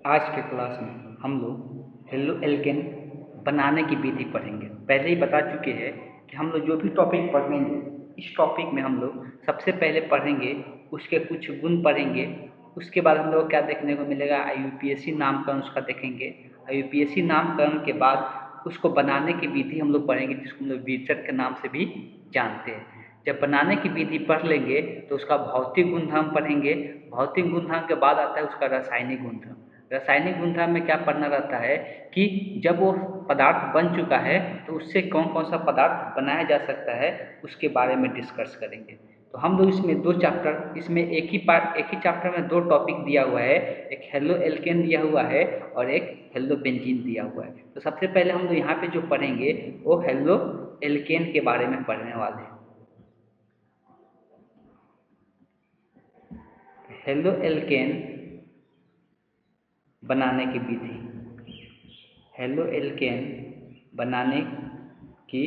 आज के क्लास में हम लोग हेलो एल्केन बनाने की विधि पढ़ेंगे। पहले ही बता चुके हैं कि हम लोग जो भी टॉपिक पढ़ेंगे, इस टॉपिक में हम लोग सबसे पहले पढ़ेंगे उसके कुछ गुण पढ़ेंगे। उसके बाद हम लोग क्या देखने को मिलेगा, IUPAC नामकरण उसका देखेंगे। IUPAC नामकरण के बाद उसको बनाने की विधि हम लोग पढ़ेंगे, जिसको हम लोग विर्चट के नाम से भी जानते हैं। जब बनाने की विधि पढ़ लेंगे तो उसका भौतिक गुणधर्म पढ़ेंगे। भौतिक गुणधर्म के बाद आता है उसका रासायनिक गुणधर्म। रासायनिक गुणधर्म में क्या पढ़ना रहता है कि जब वो पदार्थ बन चुका है तो उससे कौन कौन सा पदार्थ बनाया जा सकता है, उसके बारे में डिस्कस करेंगे। तो हम लोग इसमें दो चैप्टर, इसमें एक ही चैप्टर में दो टॉपिक दिया हुआ है। एक हेलो एल्केन दिया हुआ है और एक हेलो बेंजीन दिया हुआ है। तो सबसे पहले हम लोग यहाँ पे जो पढ़ेंगे वो हेलो एल्केन के बारे में पढ़ने वाले हैं। हेलो एल्केन बनाने की विधि। हेलो एल्केन बनाने की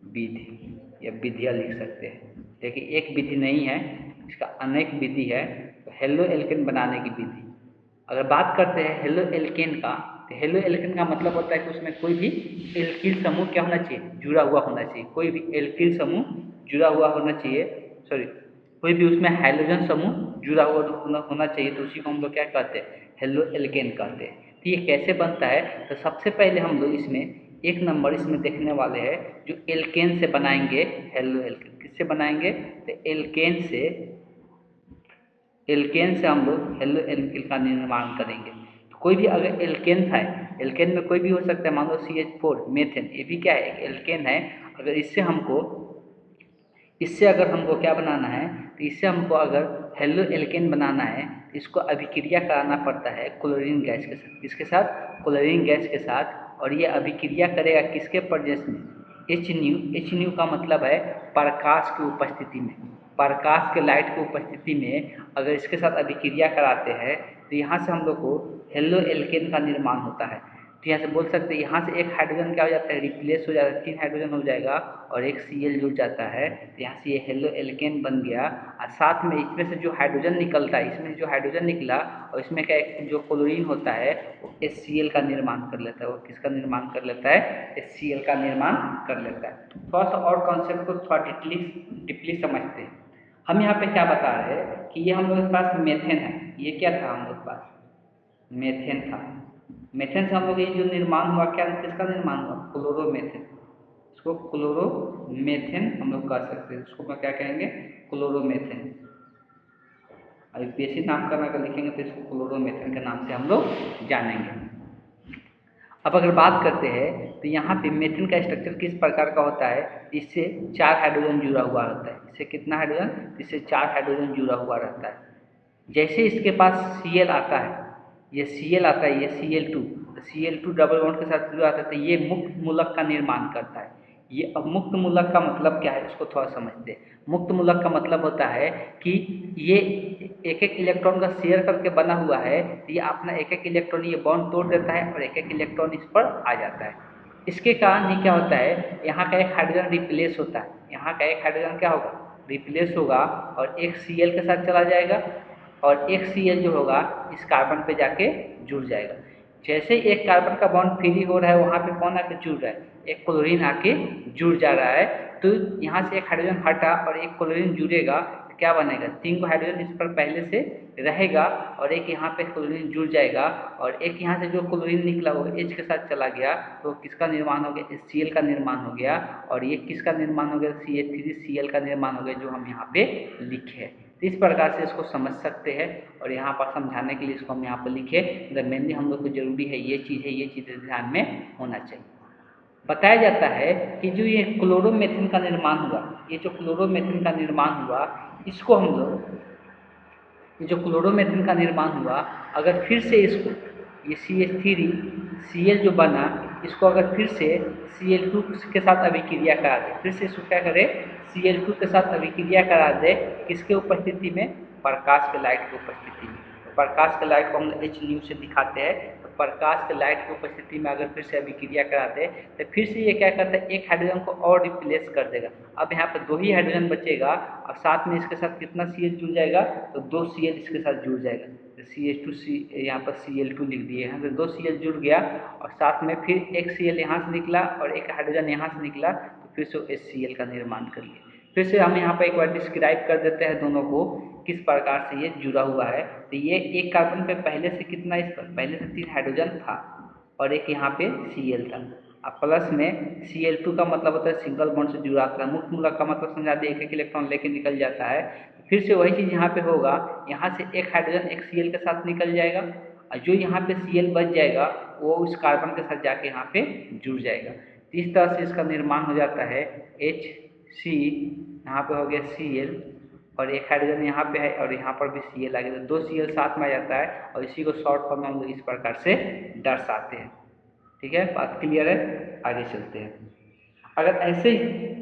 विधि या विधियाँ लिख सकते हैं, लेकिन एक विधि नहीं है, इसका अनेक विधि है। तो हेलो एल्केन बनाने की विधि अगर बात करते हैं हेलो एल्केन का, तो हेलो एल्केन का मतलब होता है कि उसमें कोई भी एल्किल समूह क्या होना चाहिए, जुड़ा हुआ होना चाहिए। कोई भी एल्किल समूह जुड़ा हुआ होना चाहिए, सॉरी, कोई भी उसमें हाइड्रोजन समूह जुड़ा हुआ होना चाहिए। तो उसी को हम लोग क्या कहते हैं, हेलो एल्केन कहते हैं। तो ये कैसे बनता है, तो सबसे पहले हम लोग इसमें एक नंबर इसमें देखने वाले हैं जो एल्केन से बनाएंगे। हेलो एल्केन किससे बनाएंगे, तो एल्केन से हम लोग हेलो एल्केन का निर्माण करेंगे। तो कोई भी अगर एल्केन है, एल्केन में कोई भी हो सकता है, मान लो CH4 मेथेन, ये भी क्या है, एक एल्केन है। अगर इससे अगर हमको क्या बनाना है, तो इससे हमको अगर हेलो एल्केन बनाना है तो इसको अभिक्रिया कराना पड़ता है क्लोरीन गैस के साथ। किसके साथ, क्लोरीन गैस के साथ। और ये अभिक्रिया करेगा किसके प्रजेश में, एच न्यू का मतलब है प्रकाश की उपस्थिति में। प्रकाश के लाइट की उपस्थिति में अगर इसके साथ अभिक्रिया कराते हैं तो यहाँ से हम लोग को हेलो एल्केन का निर्माण होता है। तो यहाँ से बोल सकते हैं, यहाँ से एक हाइड्रोजन क्या हो जाता है, रिप्लेस हो जाता है, 3 हाइड्रोजन हो जाएगा और एक Cl जुड़ जाता है। तो यहाँ से ये हेलो एल्केन बन गया। और साथ में इसमें से जो हाइड्रोजन निकलता है, इसमें जो हाइड्रोजन निकला और इसमें का एक जो क्लोरीन होता है वो HCl का निर्माण कर लेता है। वो किसका निर्माण कर लेता है, HCl का निर्माण कर लेता है। थोड़ा सा और कॉन्सेप्ट को थोड़ा डीपली समझते हैं। हम यहाँ पे क्या बता रहे हैं कि ये हम लोग के पास मेथेन है। ये क्या था हम लोग के पास, मेथेन था। मेथेन से हम लोग ये जो निर्माण हुआ, क्या किसका निर्माण हुआ, क्लोरोमेथेन। इसको क्लोरोमेथेन हम लोग कह सकते हैं। इसको क्या कहेंगे, क्लोरोमेथेन। IUPAC नामकरण अगर लिखेंगे तो इसको क्लोरोमेथेन के नाम से हम लोग जानेंगे। अब अगर बात करते हैं तो यहाँ पे मेथेन का स्ट्रक्चर किस प्रकार का होता है, इससे 4 हाइड्रोजन जुड़ा हुआ रहता है। इससे कितना हाइड्रोजन, इससे 4 हाइड्रोजन जुड़ा हुआ रहता है। जैसे इसके पास Cl आता है, ये Cl आता है, ये Cl2, तो Cl2 डबल बॉन्ड के साथ जुड़ा आता है, तो ये मुक्त मूलक का निर्माण करता है। ये अब मुक्त मूलक का मतलब क्या है, इसको थोड़ा समझते हैं। मुक्त मूलक का मतलब होता है कि ये एक एक इलेक्ट्रॉन का शेयर करके बना हुआ है। तो ये अपना एक एक इलेक्ट्रॉन ये बॉन्ड तोड़ देता है और एक एक इलेक्ट्रॉन इस पर आ जाता है। इसके कारण ही क्या होता है, यहाँ का एक हाइड्रोजन रिप्लेस होता है। यहाँ का एक हाइड्रोजन क्या होगा, रिप्लेस होगा और एक Cl के साथ चला जाएगा और एक Cl जो होगा इस कार्बन पे जाके जुड़ जाएगा। जैसे एक कार्बन का बॉन्ड फ्री हो रहा है, वहाँ पे कौन आके जुड़ रहा है, एक क्लोरीन आके जुड़ जा रहा है। तो यहाँ से एक हाइड्रोजन हटा और एक क्लोरीन जुड़ेगा, तो क्या बनेगा, 3 हाइड्रोजन इस पर पहले से रहेगा और एक यहाँ पे क्लोरीन जुड़ जाएगा और एक यहाँ से जो क्लोरीन निकला वो H के साथ चला गया, तो किसका निर्माण हो गया, HCl का निर्माण हो गया। और ये किसका निर्माण हो गया, CH3Cl का निर्माण हो गया, जो हम यहाँ पे लिखे हैं। तो इस प्रकार से इसको समझ सकते हैं और यहाँ पर समझाने के लिए इसको हम यहाँ पर लिखे। मतलब मेनली हम लोग को जरूरी है ये चीज़ है, ये चीज़ ध्यान में होना चाहिए। बताया जाता है कि जो ये क्लोरोमेथेन का निर्माण हुआ, ये जो क्लोरोमेथेन का निर्माण हुआ, इसको हम लोग, ये जो क्लोरोमेथेन का निर्माण हुआ, अगर फिर से इसको ये CH3Cl जो बना, इसको अगर फिर से Cl2 के साथ अभिक्रिया करा दे, फिर से इसको क्या करे, Cl2 के साथ अभिक्रिया करा दे, किसके उपस्थिति में, प्रकाश के लाइट की उपस्थिति में। तो प्रकाश के लाइट को हम एच न्यू से दिखाते हैं, तो प्रकाश के लाइट की उपस्थिति में अगर फिर से अभिक्रिया कराते हैं तो फिर से ये क्या करता है, एक हाइड्रोजन को और रिप्लेस कर देगा। अब यहाँ पर 2 ही हाइड्रोजन बचेगा और साथ में इसके साथ कितना Cl जुड़ जाएगा, तो 2 Cl इसके साथ जुड़ जाएगा। तो CH2 यहाँ पर Cl2 लिख दिए हैं, तो 2 Cl जुड़ गया और साथ में फिर एक Cl यहाँ से निकला और एक हाइड्रोजन यहाँ से निकला, तो फिर से HCl का निर्माण कर लिया। फिर से हम यहाँ पर एक बार डिस्क्राइब कर देते हैं दोनों को किस प्रकार से ये जुड़ा हुआ है। तो ये एक कार्बन पे पहले से कितना, इस पर पहले से 3 हाइड्रोजन था और एक यहाँ पे Cl था। अब प्लस में Cl2 का मतलब होता है सिंगल बॉन्ड से जुड़ा था, मुक्त मूलक का मतलब समझा दे एक इलेक्ट्रॉन लेके निकल जाता है। फिर से वही चीज़ यहाँ पे होगा, यहाँ से एक हाइड्रोजन एक Cl के साथ निकल जाएगा और जो यहाँ पे Cl बच जाएगा वो उस कार्बन के साथ जाके यहाँ पे जुड़ जाएगा। इस तरह से इसका निर्माण हो जाता है HC, यहाँ पे हो गया Cl और एक हाइड्रोजन यहाँ पे है और यहाँ पर भी Cl आ गया, तो 2 Cl साथ में आ जाता है और इसी को शॉर्ट फॉर्म में हम लोग इस प्रकार से दर्शाते हैं। ठीक है, बात क्लियर है, आगे चलते हैं। अगर ऐसे ही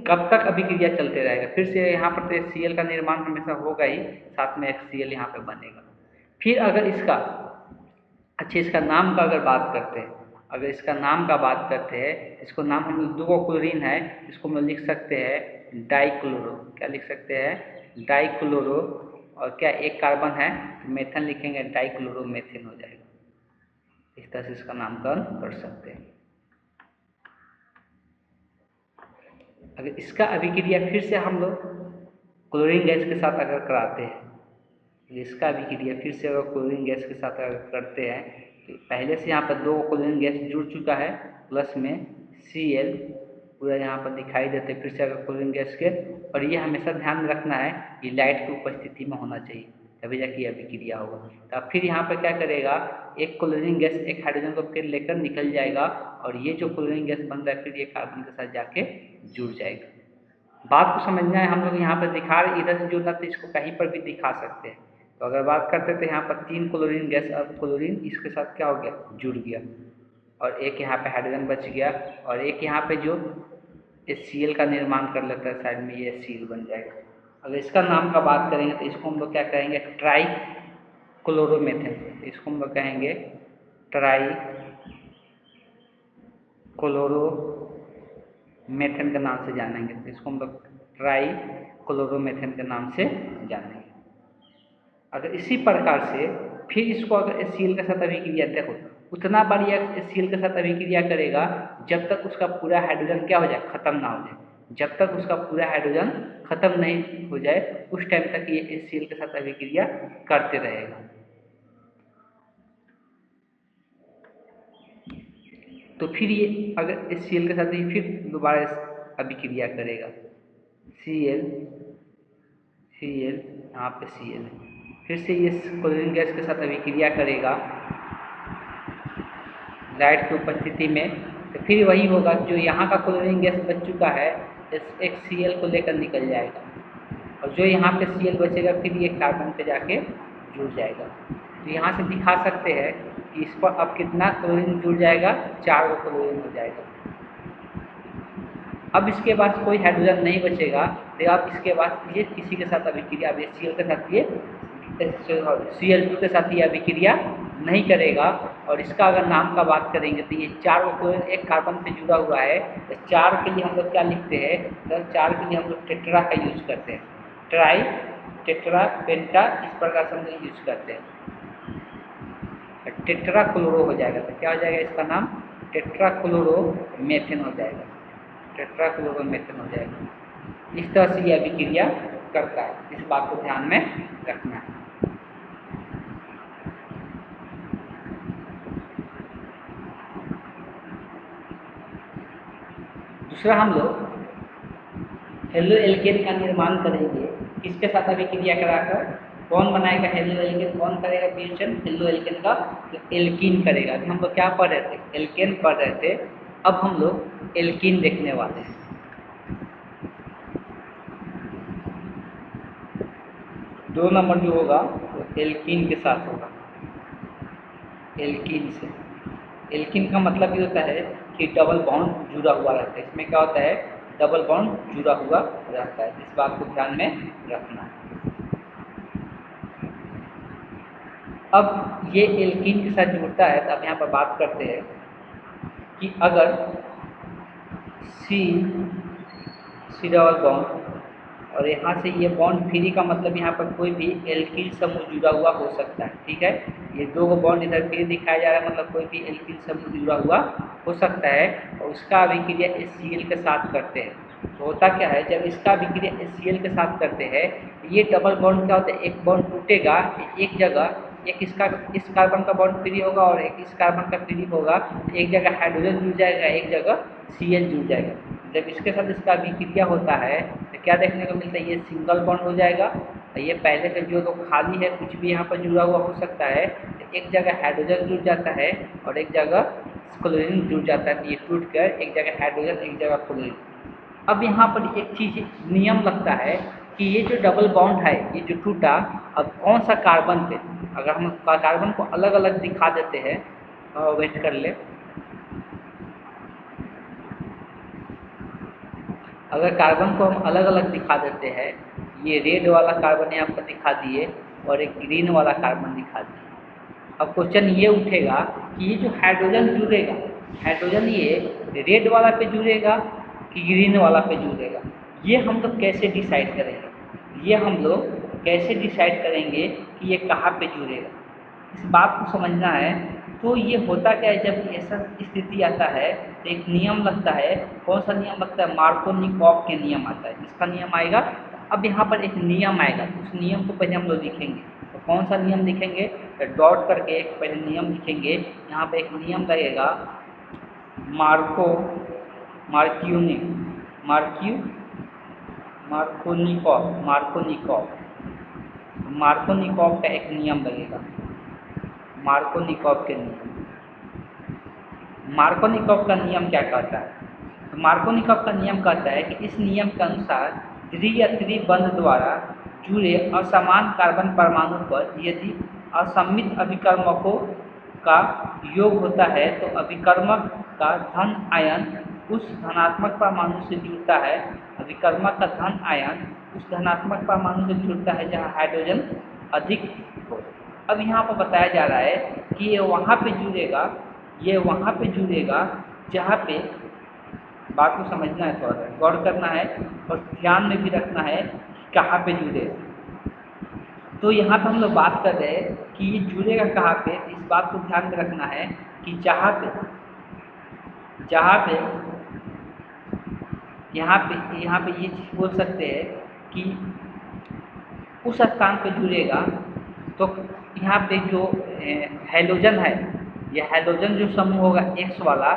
कब तक अभिक्रिया चलते रहेगा, फिर से यहाँ पर तो Cl का निर्माण हमेशा होगा ही, साथ में HCl यहाँ पे बनेगा। फिर अगर इसका इसका नाम का अगर बात करते हैं, अगर इसका नाम का बात करते हैं, इसको नाम हम लोग 2 क्लोरीन है, इसको हम लोग लिख सकते हैं डाइक्लोरो। क्या लिख सकते हैं, डाइक्लोरो। और क्या एक कार्बन है तो मेथन लिखेंगे, डाइक्लोरोमेथेन हो जाएगा। इस तरह से इसका नामकरण कर सकते हैं। अगर इसका अभिक्रिया फिर से हम लोग क्लोरीन गैस के साथ अगर कराते हैं, इसका अभिक्रिया फिर से अगर क्लोरीन गैस के साथ अगर करते हैं, तो पहले से यहाँ पर 2 क्लोरीन गैस जुड़ चुका है, प्लस में Cl पूरा यहाँ पर दिखाई देते हैं फिर से अगर क्लोरीन गैस के। और ये हमेशा ध्यान में रखना है कि लाइट की उपस्थिति में होना चाहिए, तभी जाके अभिक्रिया होगा। तो अब फिर यहाँ पर क्या करेगा, एक क्लोरीन गैस एक हाइड्रोजन को फिर लेकर निकल जाएगा और ये जो क्लोरीन गैस बन रहा है फिर ये कार्बन के साथ जाके जुड़ जाएगा। बात को समझना है, हम लोग यहाँ पर दिखा रहे इधर से जुड़ना, तो इसको कहीं पर भी दिखा सकते हैं। तो अगर बात करते तो यहाँ पर 3 क्लोरीन गैस, अब क्लोरीन इसके साथ क्या हो गया, जुड़ गया और एक यहाँ पे हाइड्रोजन बच गया और एक यहाँ पे जो HCl का निर्माण कर लेता है साइड में, ये HCl बन जाएगा। अगर इसका नाम का बात करेंगे तो इसको हम लोग क्या कहेंगे, ट्राई क्लोरोमेथेन। इसको हम लोग कहेंगे ट्राई क्लोरोमेथेन के नाम से जानेंगे, तो इसको हम लोग ट्राई क्लोरोमेथेन के नाम से जानेंगे। अगर इसी प्रकार से फिर इसको अगर HCl के साथ अभिक्रिया, देखो उतना बार ये HCl के साथ अभिक्रिया करेगा जब तक उसका पूरा हाइड्रोजन क्या हो जाए, खत्म ना हो जाए। जब तक उसका पूरा हाइड्रोजन खत्म नहीं हो जाए उस टाइम तक ये HCl के साथ अभिक्रिया करते रहेगा। तो फिर ये अगर HCl के साथ ही फिर दोबारा अभिक्रिया करेगा, Cl यहाँ पे Cl, फिर से ये क्लोरीन गैस के साथ अभिक्रिया करेगा लाइट की उपस्थिति में, तो फिर वही होगा, जो यहाँ का क्लोरीन गैस बच चुका है एक Cl को लेकर निकल जाएगा और जो यहाँ पे Cl बचेगा फिर ये कार्बन पे जाके जुड़ जाएगा। तो यहाँ से दिखा सकते हैं कि इस पर अब कितना क्लोरीन जुड़ जाएगा, 4 क्लोरीन हो जाएगा। अब इसके बाद कोई हाइड्रोजन नहीं बचेगा, तो अब इसके बाद ये किसी के साथ अभिक्रिया, अब HCl के साथ ये Cl2 के साथ ये अभिक्रिया नहीं करेगा। और इसका अगर नाम का बात करेंगे तो ये 4 क्लोरीन एक कार्बन पे जुड़ा हुआ है, तो 4 के लिए हम लोग क्या लिखते हैं, तो 4 के लिए हम लोग टेट्रा का यूज करते हैं, ट्राई टेट्रा पेंटा, इस प्रकार से हम लोग यूज करते हैं। टेट्रा क्लोरो हो जाएगा, तो क्या हो जाएगा, इसका नाम टेट्रा क्लोरोमेथेन हो जाएगा, टेट्रा क्लोरोमेथेन हो जाएगा। इस तरह से ये अभिक्रिया करता है, इस बात को ध्यान में रखना है। दूसरा हम लोग हेलो एल्केन का निर्माण करेंगे, किसके साथ अभिक्रिया कराकर, कौन बनाएगा हेलो एल्केन, कौन करेगा रिएक्शन हेलो एल्केन का, तो एल्कीन करेगा। अभी हम लोग क्या पढ़ रहे थे, एल्केन पढ़ रहे थे, अब हम लोग एल्कीन देखने वाले हैं। दो नंबर जो होगा वो एल्कीन के साथ होगा, एल्कीन से। एल्कीन का मतलब ये होता है कि डबल बॉन्ड जुड़ा हुआ रहता है, इसमें क्या होता है, डबल बॉन्ड जुड़ा हुआ रहता है, इस बात को ध्यान में रखना है। अब ये एल्कीन के साथ जुड़ता है, तो अब यहाँ पर बात करते हैं कि अगर सी सी डबल बॉन्ड और यहाँ से ये बॉन्ड फ्री का मतलब यहाँ पर कोई भी एल्किल समूह जुड़ा हुआ हो सकता है। ठीक है, ये दो बॉन्ड इधर फ्री दिखाया जा रहा है, मतलब कोई भी एल्किल समूह जुड़ा हुआ हो सकता है और उसका अभिक्रिया HCl के साथ करते हैं। तो होता क्या है, जब इसका अभिक्रिया HCl के साथ करते हैं, ये डबल बॉन्ड क्या होता है, एक बॉन्ड टूटेगा एक जगह, एक इस कार्बन का बॉन्ड फ्री होगा और एक इस कार्बन का फ्री होगा, एक जगह हाइड्रोजन जुड़ जाएगा, एक जगह Cl जुड़ जाएगा। जब इसके साथ इसका अभिक्रिया होता है तो क्या देखने को मिलता है, ये सिंगल बॉन्ड हो जाएगा और ये पहले से जो खाली है कुछ भी यहाँ पर जुड़ा हुआ हो सकता है, तो एक जगह हाइड्रोजन जुड़ जाता है और एक जगह क्लोरीन जुड़ जाता है। तो ये टूट कर एक जगह हाइड्रोजन एक जगह क्लोरीन। अब यहाँ पर एक चीज़ नियम लगता है कि ये जो डबल बॉन्ड है, ये जो टूटा, अब कौन सा कार्बन पे, अगर हम कार्बन को अलग अलग दिखा देते हैं, वेट कर ले, अगर कार्बन को हम अलग अलग दिखा देते हैं, ये रेड वाला कार्बन यहाँ पर दिखा दिए और एक ग्रीन वाला कार्बन दिखा दिए, अब क्वेश्चन ये उठेगा कि ये जो हाइड्रोजन जुड़ेगा, हाइड्रोजन ये रेड वाला पे जुड़ेगा कि ग्रीन वाला पे जुड़ेगा, ये हम लोग कैसे डिसाइड करेंगे, ये हम लोग कैसे डिसाइड करेंगे कि ये कहाँ पे जुड़ेगा, इस बात को समझना है। तो ये होता क्या है, जब ऐसा स्थिति आता है तो एक नियम लगता है। कौन सा नियम लगता है, मार्कोनिकॉफ के नियम आता है, इसका नियम आएगा। अब यहाँ पर एक नियम आएगा, उस नियम को पहले हम लोग लिखेंगे। तो कौन सा नियम लिखेंगे, तो डॉट करके एक पहले नियम लिखेंगे। यहाँ पे एक नियम लगेगा मार्कोनिकॉफ मार्कोनिकॉफ का एक नियम लगेगा, मार्कोनिकॉफ के नियम। मार्कोनिकॉफ का नियम क्या कहता है, तो मार्कोनिकॉफ का नियम कहता है कि इस नियम के अनुसार द्वि या त्रिबंध द्वारा जुड़े असमान कार्बन परमाणु पर यदि असमित अभिकर्मकों का योग होता है तो अभिकर्मक का धन आयन उस धनात्मक परमाणु से जुड़ता है, अभिकर्मक का धन आयन उस धनात्मक परमाणु से जुड़ता है जहाँ हाइड्रोजन अधिक हो। अब यहाँ पर बताया जा रहा है कि ये वहाँ पे जुड़ेगा, ये वहाँ पे जुड़ेगा जहाँ पे, बात को समझना है, थोड़ा सा गौर करना है और ध्यान में भी रखना है कहाँ पे जुड़ेगा। तो यहाँ पर हम लोग बात कर रहे हैं कि ये जुड़ेगा कहाँ पे, इस बात को ध्यान में रखना है कि जहाँ पे यहाँ पे ये चीज़ बोल सकते हैं कि उस स्थान पे जुड़ेगा। तो यहाँ पे जो हैलोजन है, ये हैलोजन जो समूह होगा X वाला,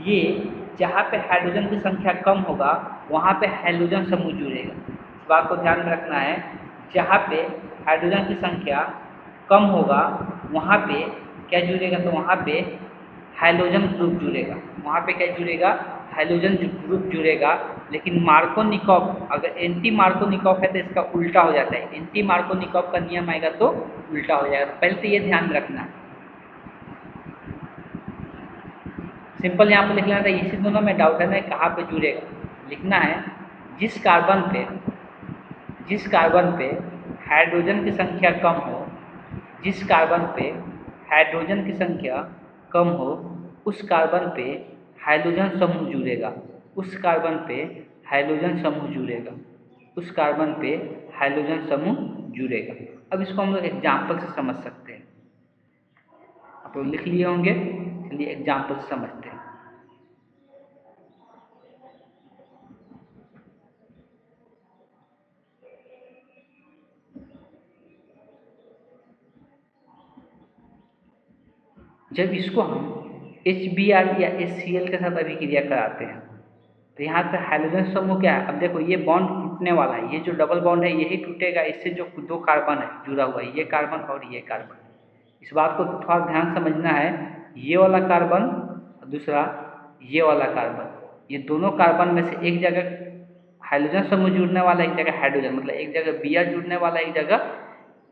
ये जहाँ पे हाइड्रोजन की संख्या कम होगा वहाँ पे हैलोजन समूह जुड़ेगा। इस बात को ध्यान में रखना है, जहाँ पे हाइड्रोजन की संख्या कम होगा वहाँ पे क्या जुड़ेगा, तो वहाँ पे हैलोजन ग्रुप जुड़ेगा। वहाँ पे क्या जुड़ेगा, हैलोजन ग्रुप जुड़ेगा। लेकिन मार्कोनिकॉफ, अगर एंटी मार्कोनिकॉफ है तो इसका उल्टा हो जाता है, एंटी मार्कोनिकॉफ का नियम आएगा तो उल्टा हो जाएगा। पहले तो ये ध्यान रखना है, सिंपल यहाँ पर लिख लेना था। इसी दोनों में डाउट है ना कहाँ पे जुड़ेगा, लिखना है जिस कार्बन पे हाइड्रोजन की संख्या कम हो, जिस कार्बन पे हाइड्रोजन की संख्या कम हो उस कार्बन पे हाइड्रोजन समूह जुड़ेगा, उस कार्बन पे हाइड्रोजन समूह जुड़ेगा, उस कार्बन पे हाइड्रोजन समूह जुड़ेगा। अब इसको हम लोग एग्जाम्पल से समझ सकते हैं, आप लोग लिख लिए होंगे, चलिए एग्जाम्पल से समझते हैं। जब इसको हम HBr या HCl के साथ अभिक्रिया कराते हैं तो यहाँ पे हाइड्रोजन समूह क्या है, अब देखो ये बॉन्ड टूटने वाला है, ये जो डबल बॉन्ड है यही टूटेगा, इससे जो दो कार्बन है जुड़ा हुआ है, ये कार्बन और ये कार्बन। इस बात को थोड़ा ध्यान समझना है, ये वाला कार्बन और दूसरा ये वाला कार्बन, ये दोनों कार्बन में से एक जगह हाइड्रोजन समूह जुड़ने वाला, एक जगह हाइड्रोजन, मतलब एक जगह Br जुड़ने वाला, एक जगह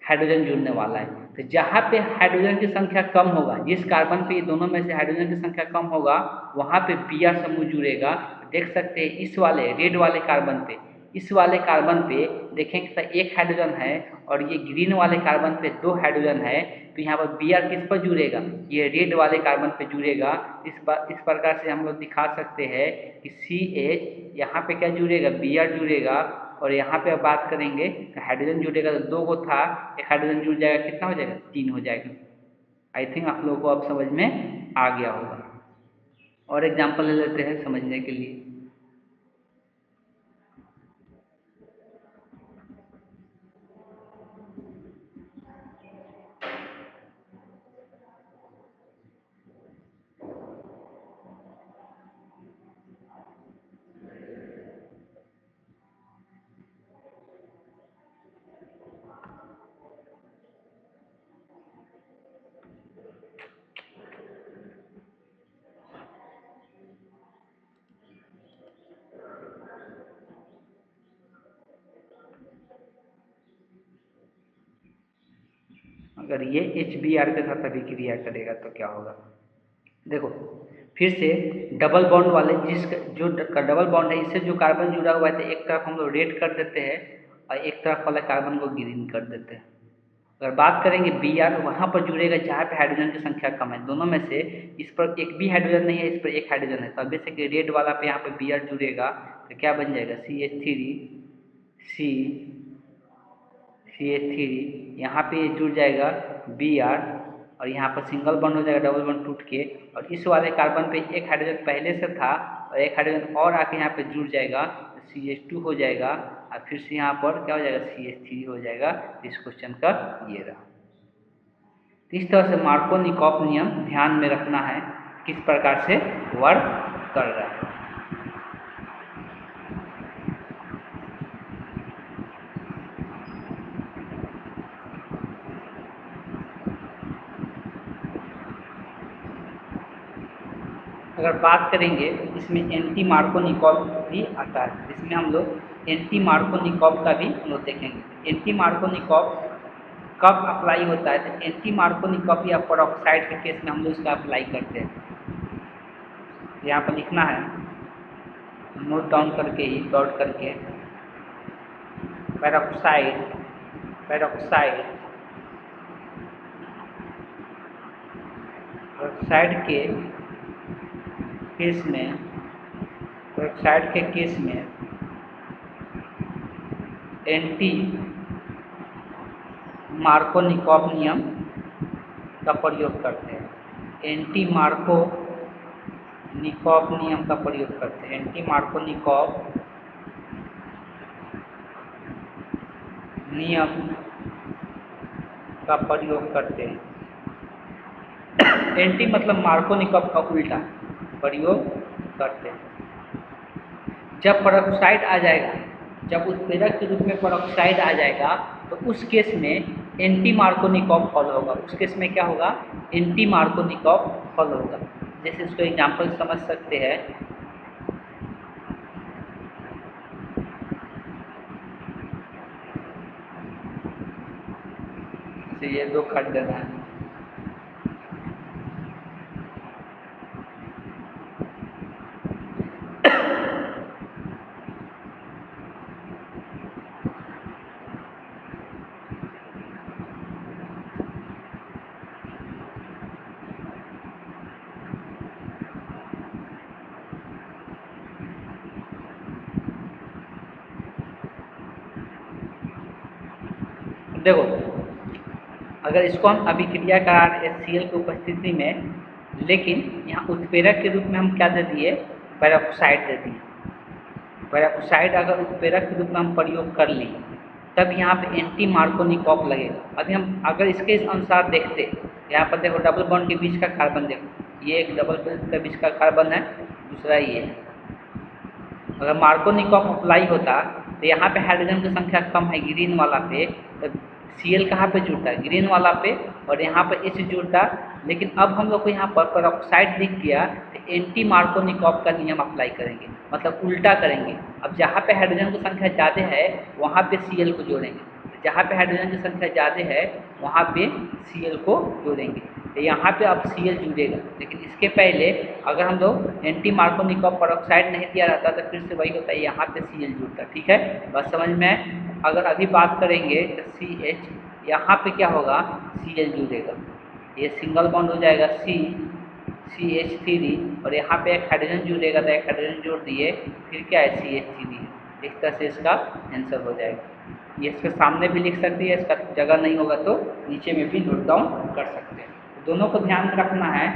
हाइड्रोजन जुड़ने वाला है। तो जहाँ पे हाइड्रोजन की संख्या कम होगा, जिस कार्बन पे दोनों में से हाइड्रोजन की संख्या कम होगा वहाँ पे Br समूह जुड़ेगा। देख सकते हैं इस वाले रेड वाले कार्बन पे इस वाले कार्बन पे देखेंगे तो एक हाइड्रोजन है और ये ग्रीन वाले कार्बन पे 2 हाइड्रोजन है, तो यहाँ पर Br किस पर जुड़ेगा, ये रेड वाले कार्बन पे जुड़ेगा। इस प्रकार से हम लोग दिखा सकते हैं कि CH यहाँ पे क्या जुड़ेगा, Br जुड़ेगा, और यहाँ पे अब बात करेंगे तो हाइड्रोजन जुड़ेगा, तो 2 को था, एक हाइड्रोजन जुड़ जाएगा, कितना हो जाएगा, 3 हो जाएगा। आई थिंक आप लोगों को अब समझ में आ गया होगा। और एग्जाम्पल ले लेते हैं समझने के लिए। अगर ये HBr के साथ अभिक्रिया करेगा तो क्या होगा, देखो फिर से डबल बॉन्ड वाले जो डबल बॉन्ड है इससे जो कार्बन जुड़ा हुआ है तो एक तरफ हम लोग रेड कर देते हैं और एक तरफ वाले कार्बन को ग्रीन कर देते हैं। अगर बात करेंगे Br, वहाँ पर जुड़ेगा जहाँ पे हाइड्रोजन की संख्या कम है, दोनों में से इस पर एक भी हाइड्रोजन नहीं है, इस पर एक हाइड्रोजन है, तो अब जैसे कि रेड वाला पे यहाँ पे Br जुड़ेगा तो क्या बन जाएगा, CH3 यहाँ पे जुड़ जाएगा Br, और यहाँ पर सिंगल बॉन्ड हो जाएगा, डबल बॉन्ड टूट के, और इस वाले कार्बन पे एक हाइड्रोजन पहले से था और एक हाइड्रोजन और आके यहाँ पे जुड़ जाएगा, तो CH2 हो जाएगा, और फिर से यहाँ पर क्या हो जाएगा, CH3 हो जाएगा। इस क्वेश्चन का ये रहा। तो इस तरह से मार्कोव-निकोव नियम ध्यान में रखना है किस प्रकार से वर्क कर रहा है। अगर बात करेंगे तो इसमें एंटी मार्कोव-निकोव भी आता है, इसमें हम लोग एंटी मार्कोव-निकोव का भी हम लोग देखेंगे। एंटी मार्कोव-निकोव कब अप्लाई होता है, तो एंटी मार्कोव-निकोव या पेरोक्साइड के केस में हम लोग इसका अप्लाई करते हैं। यहाँ पर लिखना है, नोट डाउन करके ही डॉट करके, पेरोक्साइड के केस में एंटी मार्कोव-निकोव नियम का प्रयोग करते हैं। एंटी मार्कोव-निकोव नियम का प्रयोग करते हैं। एंटी मार्कोव-निकोव नियम का प्रयोग करते हैं। एंटी मतलब मार्कोव-निकोव का उल्टा प्रयोग करते हैं। जब पेरोक्साइड आ जाएगा, जब उत्प्रेरक के रूप में पेरोक्साइड आ जाएगा तो उस केस में एंटी मार्कोव-निकोव फॉलो होगा। उस केस में क्या होगा, एंटी मार्कोव-निकोव फॉलो होगा। जैसे इसको एग्जाम्पल समझ सकते हैं, ये 2 काट देना है। देखो अगर इसको हम अभिक्रिया करा रहे Cl की उपस्थिति में, लेकिन यहाँ उत्प्रेरक के रूप में हम क्या दे दिए, पेरोक्साइड दे दिए। पेरोक्साइड अगर उत्प्रेरक के रूप में हम प्रयोग कर ली तब यहाँ पे एंटी मार्कोव-निकोव लगेगा। अभी हम अगर इसके इस अनुसार देखते, यहाँ पर देखो डबल बॉन्ड के बीच का कार्बन, देखो ये एक डबल बॉन्ड के बीच का कार्बन है, दूसरा ये है। अगर मार्कोव-निकोव अप्लाई होता तो यहाँ पे हाइड्रोजन की संख्या कम है ग्रीन वाला पे, तो Cl कहाँ पे जुड़ता है, ग्रीन वाला पे, और यहाँ पर H जुड़ता। लेकिन अब हम लोग को यहाँ पर पेरोक्साइड दिख गया तो एंटी मार्कोव-निकोव का नियम अप्लाई करेंगे, मतलब उल्टा करेंगे। अब जहाँ पे हाइड्रोजन की संख्या ज़्यादा है वहाँ पे Cl को जोड़ेंगे, जहाँ पे हाइड्रोजन की संख्या ज़्यादा है वहाँ पे Cl को जोड़ेंगे। तो यहाँ पे अब Cl जुड़ेगा, लेकिन इसके पहले अगर हम लोग एंटी मार्कोनिकॉफ पेरोक्साइड नहीं दिया रहता तो फिर से वही होता है, यहाँ पे Cl जुड़ता। ठीक है, बस समझ में। अगर अभी बात करेंगे तो CH, यहाँ पे क्या होगा, Cl जुड़ेगा, ये सिंगल बॉन्ड हो जाएगा CH3 और यहाँ पे एक हाइड्रोजन जुड़ेगा तो एक हाइड्रोजन जोड़ दिए, फिर क्या है CH3 है। इस तरह से इसका आंसर हो जाएगा। ये इसके सामने भी लिख सकती है, इसका जगह नहीं होगा तो नीचे में भी नोट डाउन कर सकते हैं। तो दोनों को ध्यान में रखना है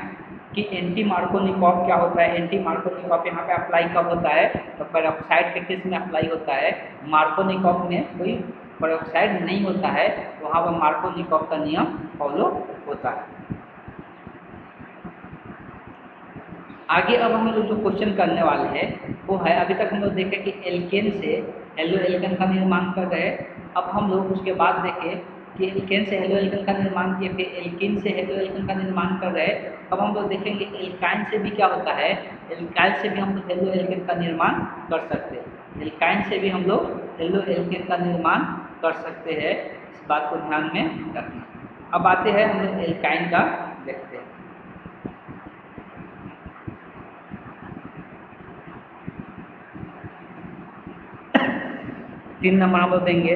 कि एंटी मार्कोनिकॉफ क्या होता है। एंटी मार्कोनिकॉफ यहाँ पे अप्लाई कब होता है, तो पेरोक्साइड के केस में अप्लाई होता है। मार्कोनिकॉफ में कोई पेरोक्साइड नहीं होता है, वहाँ पर मार्कोनिकॉफ का नियम फॉलो होता है। आगे अब हम लोग जो क्वेश्चन करने वाले हैं वो है, अभी तक हम लोग देखे कि एल्केन से हेलो एल्केन का निर्माण कर रहे हैं। अब हम लोग उसके बाद देखें कि एल्केन से हेलो एल्केन का निर्माण किए, फिर एल्कीन से हेलो एल्केन का निर्माण कर रहे हैं। अब हम लोग देखेंगे एल्काइन से भी क्या होता है, एल्काइन से भी हम लोग हेलो एल्केन का निर्माण कर सकते हैं। एल्काइन से भी हम लोग हेलो एल्केन का निर्माण कर सकते हैं, इस बात को ध्यान में रखना। अब आते हैं हम लोग एल्काइन का देखते हैं। 3 नंबर हम लोग देंगे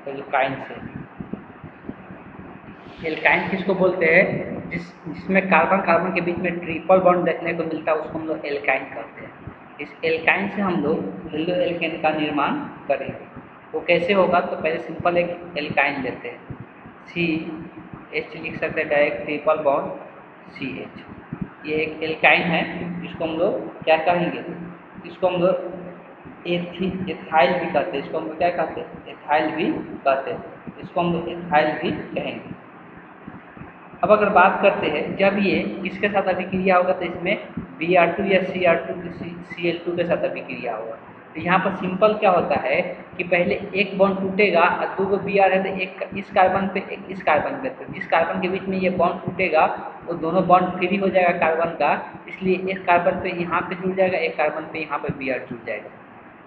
एल्काइन से। एल्काइन किसको बोलते हैं, जिसमें कार्बन कार्बन के बीच में ट्रिपल बॉन्ड देखने को मिलता है, उसको हम लोग एल्काइन कहते हैं। इस एल्काइन से हम लोग हेलो एल्केन का निर्माण करेंगे। वो कैसे होगा, तो पहले सिंपल एक एल्काइन लेते हैं, CH लिख सकते हैं डायरेक्ट, ट्रिपल बॉन्ड CH। ये एक एल्काइन है, इसको हम लोग क्या कहेंगे, इसको हम लोग एथाइल भी कहते हैं। इसको हम लोग क्या कहते हैं, एथाइल भी कहते हैं। इसको हम लोग एथाइल भी कहेंगे। अब अगर बात करते हैं जब ये किसके साथ अभिक्रिया होगा, तो इसमें Br2 या Cl2 के साथ अभिक्रिया होगा। तो यहाँ पर सिंपल क्या होता है कि पहले एक बॉन्ड टूटेगा और 2 Br है, तो एक इस कार्बन पे एक इस कार्बन पे, तो जिस कार्बन के बीच में ये बॉन्ड टूटेगा वो दोनों बॉन्ड फ्री हो जाएगा कार्बन का, इसलिए एक कार्बन पे यहाँ पे जुड़ जाएगा, एक कार्बन पे यहाँ पे Br जुड़ जाएगा।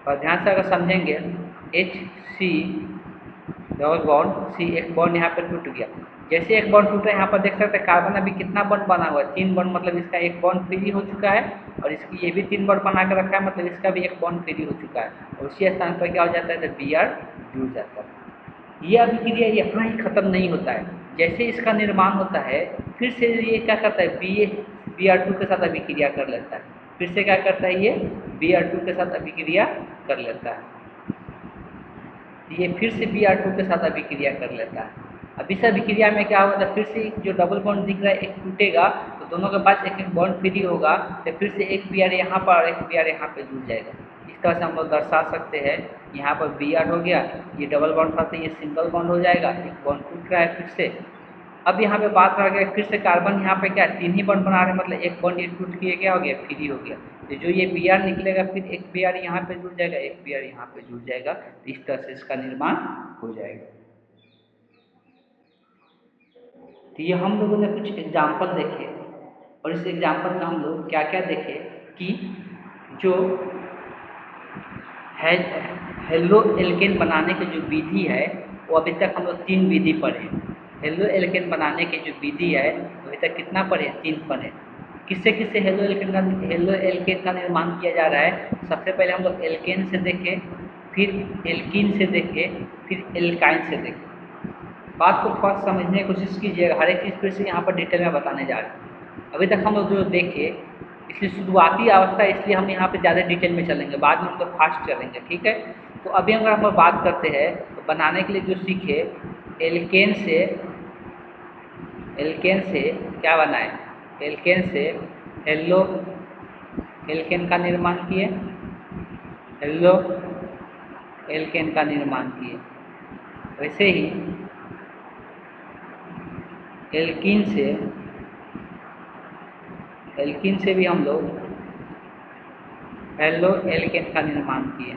और ध्यान से अगर समझेंगे, HC डबल बॉन्ड C, एक बॉन्ड यहाँ पर टूट गया। जैसे एक बॉन्ड टूटा, यहाँ पर देख सकते हैं कार्बन अभी कितना बॉन्ड बना हुआ है, 3 बॉन्ड, मतलब इसका एक बॉन्ड फ्री हो चुका है, और इसकी ये भी 3 बॉन्ड बना कर रखा है, मतलब इसका भी एक बॉन्ड फ्री हो चुका है, और उसी स्थान पर क्या हो जाता है, तो Br जुड़ जाता है। ये अभिक्रिया यहाँ ही खत्म नहीं होता है, जैसे इसका निर्माण होता है फिर से ये क्या करता है, Br2 के साथ अभिक्रिया कर लेता है, फिर से क्या करता है, ये Br2 के साथ अभिक्रिया कर लेता है, ये फिर से Br2 के साथ अभिक्रिया कर लेता है। अब इस अभिक्रिया में क्या होगा, फिर से जो डबल बॉन्ड दिख रहा है एक टूटेगा, तो दोनों के पास एक एक बॉन्ड फ्री होगा, तो फिर से एक Br यहाँ पर और एक Br यहाँ पे जुड़ जाएगा। इस तरह से हम लोग दर्शा सकते हैं, यहाँ पर Br हो गया, ये डबल बॉन्ड था तो ये सिंगल बॉन्ड हो जाएगा, एक बॉन्ड टूट रहा है फिर से। अब यहाँ पे बात रह गया, फिर से कार्बन यहाँ पे क्या 3 ही बॉन्ड बना रहे हैं, मतलब एक बॉन्ड ये टूट के क्या हो गया, फ्री हो गया। तो जो ये Br निकलेगा, फिर एक Br यहाँ पे जुड़ जाएगा, एक Br यहाँ पे जुड़ जाएगा, तो इस तरह से इसका निर्माण हो जाएगा। तो ये हम लोगों ने कुछ एग्जाम्पल देखे, और इस एग्जाम्पल में हम लोग क्या क्या देखे कि जो है हेलो एल्केन बनाने की जो विधि है, वो अभी तक हम लोग 3 विधि पढ़े। हेलो एल्केन बनाने की जो विधि है अभी तक कितना पढ़े, 3 पढ़े। किससे किससे हेलो एल्केन का निर्माण किया जा रहा है, सबसे पहले हम लोग एल्केन से देखें, फिर एल्कीन से देखें, फिर एल्काइन से देखें। बात को थोड़ा समझने की कोशिश कीजिएगा, हर एक चीज़ फिर से यहाँ पर डिटेल में बताने जा रहे हैं। अभी तक हम लोग जो देखे, इसलिए शुरुआती अवस्था, इसलिए हम यहाँ पे ज़्यादा डिटेल में चलेंगे, बाद में हम लोग फास्ट चलेंगे, ठीक है। तो अभी अगर हम लोग बात करते हैं तो बनाने के लिए जो सीखे, एल्केन से क्या बनाए, एल्केन से हेलो एल्केन का निर्माण किए, हेलो एल्केन का निर्माण किए। वैसे ही एल्कीन से भी हम लोग हेलो एल्केन का निर्माण किए।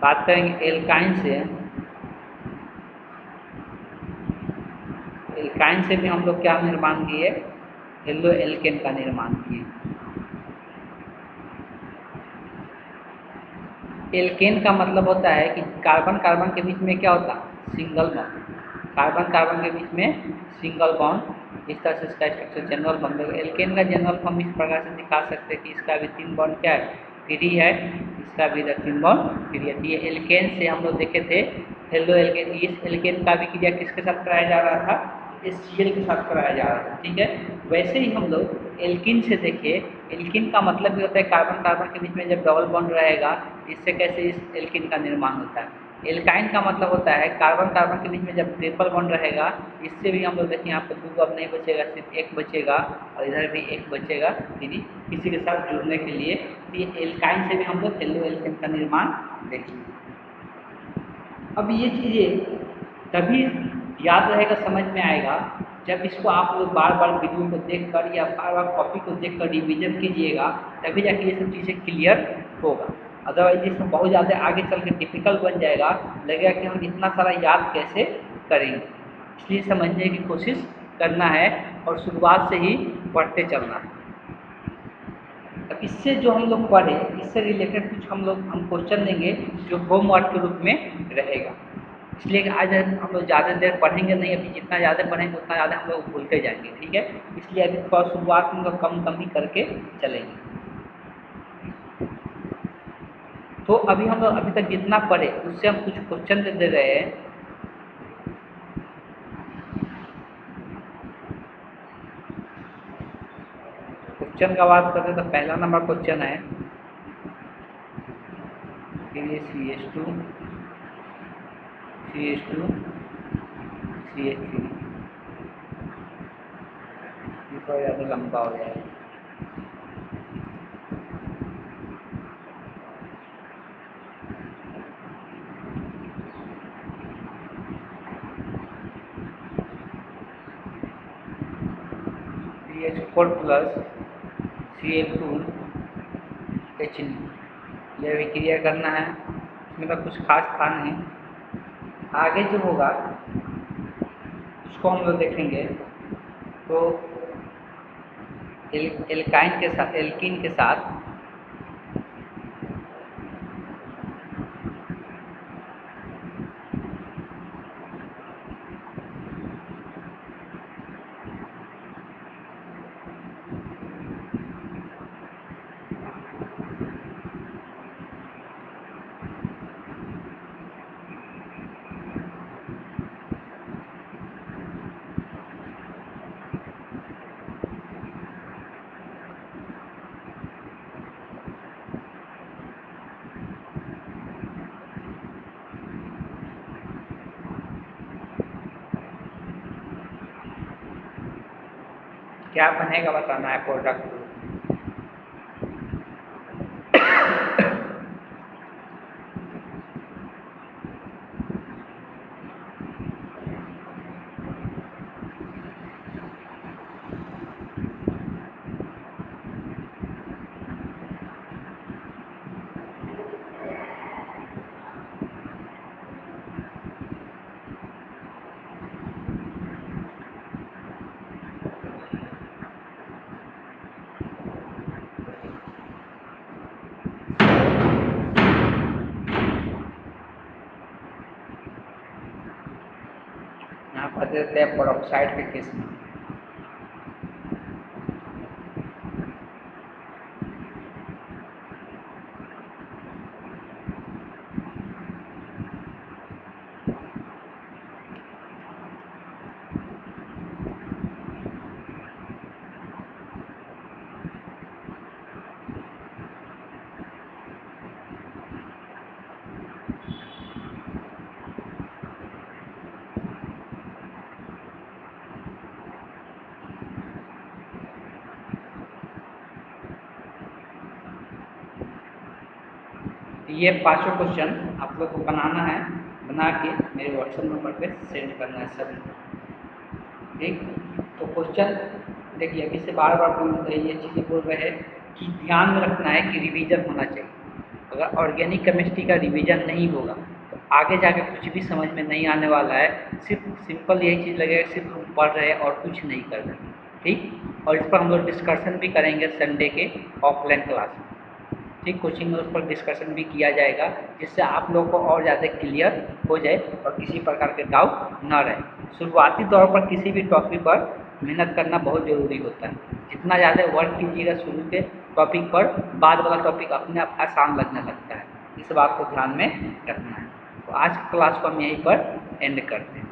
बात करेंगे एल्काइन से। एल्काइन से भी हम लोग क्या निर्माण किए, हेलो एल्केन का निर्माण किए। एल्केन का मतलब होता है कि कार्बन कार्बन के बीच में क्या होता है, सिंगल बॉन्ड। कार्बन कार्बन के बीच में सिंगल बॉन्ड, इस तरह से इसका स्ट्रक्चर जनरल बॉन्ड है। एल्केन का जनरल हम इस प्रकार से दिखा सकते हैं कि इसका भी 3 बॉन्ड क्या है, फ्री है, इसका भी इधर 3 बॉन्ड फ्री है। ये एल्केन से हम लोग देखे थे हेलो एल्केन। इस एल्केन का भी क्रिया किसके साथ कराया जा रहा था, इस सीएल के साथ कराया जा रहा था, ठीक है। वैसे ही हम लोग एल्किन से देखिए, एल्किन का मतलब भी होता है कार्बन कार्बन के बीच में जब डबल बॉन्ड रहेगा, इससे कैसे इस एल्किन का निर्माण होता है। एल्काइन का मतलब होता है कार्बन कार्बन के बीच में जब ट्रिपल बॉन्ड रहेगा, इससे भी हम लोग देखिए यहाँ पर 2 अब नहीं बचेगा, सिर्फ 1 बचेगा और इधर भी 1 बचेगा फिर किसी के साथ जुड़ने के लिए। तो ये एल्काइन से भी हम लोग हेलो एल्केन का निर्माण देखेंगे। अब ये चीज़ें तभी याद रहेगा, समझ में आएगा जब इसको आप लोग बार बार वीडियो को देखकर या बार बार कॉपी को देखकर रिवीजन कीजिएगा, तभी जाके ये सब चीज़ें क्लियर होगा। अदरवाइज इसमें बहुत ज़्यादा आगे चल के डिफिकल्ट बन जाएगा, लगेगा कि हम इतना सारा याद कैसे करेंगे। इसलिए समझने की कोशिश करना है और शुरुआत से ही पढ़ते चलना है। अब इससे जो हम लोग पढ़े, इससे रिलेटेड कुछ हम क्वेश्चन देंगे जो होमवर्क के रूप में रहेगा। इसलिए कि आज हम लोग ज़्यादा देर पढ़ेंगे नहीं, अभी जितना ज़्यादा पढ़ेंगे उतना ज़्यादा हम लोग भूलते जाएंगे, ठीक है। इसलिए अभी थोड़ा शुरुआत में लोग कम कम ही करके चलेंगे। तो अभी हम लोग अभी तक जितना पढ़े उससे हम कुछ क्वेश्चन दे रहे हैं। क्वेश्चन का बात करते हैं तो पहला नंबर क्वेश्चन है CH2 CH2 CH3। ये थोड़ा ज़्यादा लंबा हो जाएगा। CH4 प्लस Cl2 H2, यह विक्रिया करना है। इसमें तो कुछ खास था नहीं, आगे जो होगा उसको हम लोग देखेंगे। तो एल्काइन के साथ, एल्कीन के साथ क्या बनेगा बताना है प्रोडक्ट। यहाँ पर देते हैं पेरोक्साइड के केस में। ये 5 क्वेश्चन आप लोग को बनाना है, बना के मेरे व्हाट्सएप नंबर पे सेंड करना है सर, ठीक। तो क्वेश्चन देखिए, अभी से बार बार ये चीज़ें बोल रहे हैं कि ध्यान में रखना है कि रिवीजन होना चाहिए। अगर ऑर्गेनिक केमिस्ट्री का रिवीजन नहीं होगा तो आगे जाके कुछ भी समझ में नहीं आने वाला है। सिर्फ सिंपल यही चीज़ लगेगा सिर्फ हम पढ़ रहे हैं और कुछ नहीं कर रहे, ठीक। और इस पर हम लोग डिस्कशन भी करेंगे संडे के ऑफलाइन क्लास में, ठीक। कोचिंग में उस पर डिस्कशन भी किया जाएगा जिससे आप लोगों को और ज़्यादा क्लियर हो जाए और किसी प्रकार के डाउट ना रहे। शुरुआती तौर पर किसी भी टॉपिक पर मेहनत करना बहुत ज़रूरी होता है। जितना ज़्यादा वर्क कीजिएगा शुरू के टॉपिक पर, बाद वाला टॉपिक अपने आप आसान लगने लगता है। इस बात को ध्यान में रखना है। तो आज की क्लास को हम यहीं पर एंड करते हैं।